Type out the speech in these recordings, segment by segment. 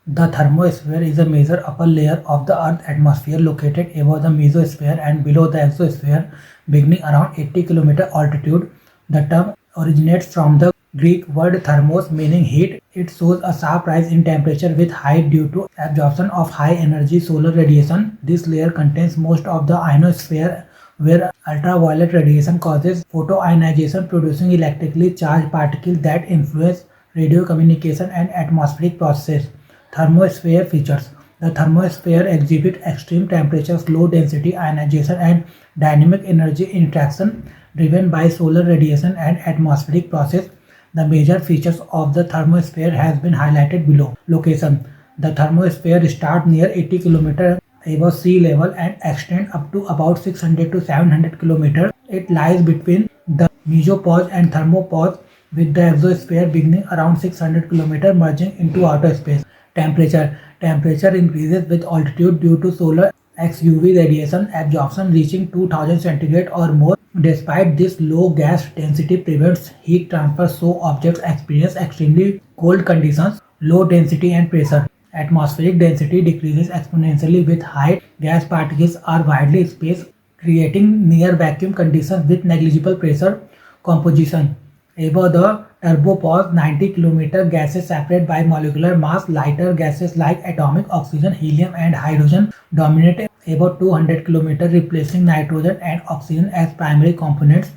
The thermosphere is a major upper layer of the Earth's atmosphere located above the mesosphere and below the exosphere, beginning around 80 km altitude. The term originates from the Greek word thermos meaning heat. It shows a sharp rise in temperature with height due to absorption of high energy solar radiation. This layer contains most of the ionosphere where ultraviolet radiation causes photoionization, producing electrically charged particles that influence radio communication and atmospheric processes. Thermosphere features: the thermosphere exhibits extreme temperatures, low density ionization, and dynamic energy interaction driven by solar radiation and atmospheric process. The major features of the thermosphere has been highlighted below. Location: the thermosphere starts near 80 km above sea level and extends up to about 600 to 700 km. It lies between the mesopause and thermopause, with the exosphere beginning around 600 km merging into outer space. Temperature: temperature increases with altitude due to solar XUV radiation absorption reaching 2000 centigrade or more. Despite this, low gas density prevents heat transfer, so objects experience extremely cold conditions. Low density and pressure: atmospheric density decreases exponentially with height. Gas particles are widely spaced, creating near vacuum conditions with negligible pressure. Composition: above the turbopause, 90 km gases separate by molecular mass. Lighter gases like atomic oxygen, helium, and hydrogen dominate about 200 km, replacing nitrogen and oxygen as primary components.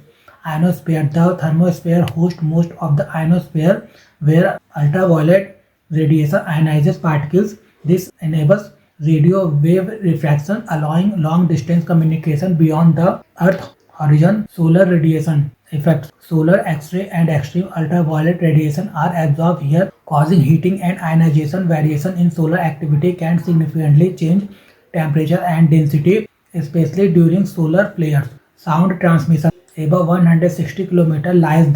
Ionosphere: the thermosphere hosts most of the ionosphere, where ultraviolet radiation ionizes particles. This enables radio wave refraction, allowing long distance communication beyond the Earth horizon. Solar radiation effects: solar X-ray and extreme ultraviolet radiation are absorbed here, causing heating and ionization. Variation in solar activity can significantly change temperature and density, especially during solar flares. Sound transmission: above 160 km lies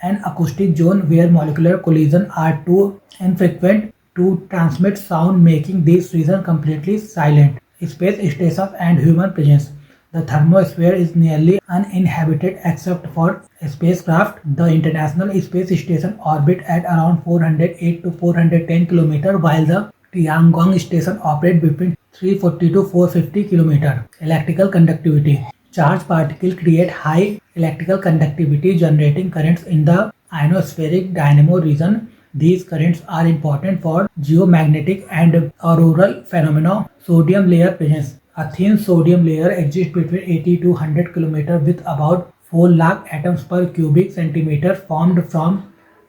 an acoustic zone where molecular collisions are too infrequent to transmit sound, making this region completely silent. Space stations and human presence: the thermosphere is nearly uninhabited except for spacecraft. The International Space Station orbits at around 408 to 410 km, while the Tiangong Station operates between 340 to 450 km. Electrical conductivity: charged particles create high electrical conductivity, generating currents in the ionospheric dynamo region. These currents are important for geomagnetic and auroral phenomena. Sodium layer presence: a thin sodium layer exists between 80 to 100 km with about 4 lakh atoms per cubic centimeter formed from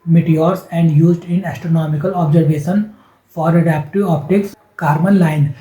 meteors and used in astronomical observation. For adaptive optics, Kármán line: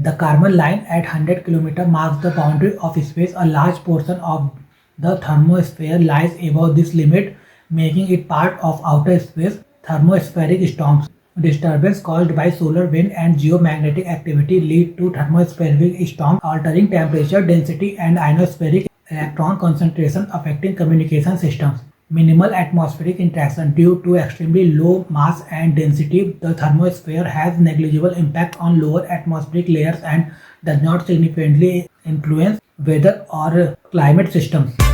the Kármán line at 100 km marks the boundary of space. A large portion of the thermosphere lies above this limit, making it part of outer space. Thermospheric storms: disturbance caused by solar wind and geomagnetic activity lead to thermospheric storms, altering temperature, density, and ionospheric electron concentration, affecting communication systems. Minimal atmospheric interaction: due to extremely low mass and density, the thermosphere has negligible impact on lower atmospheric layers and does not significantly influence weather or climate systems.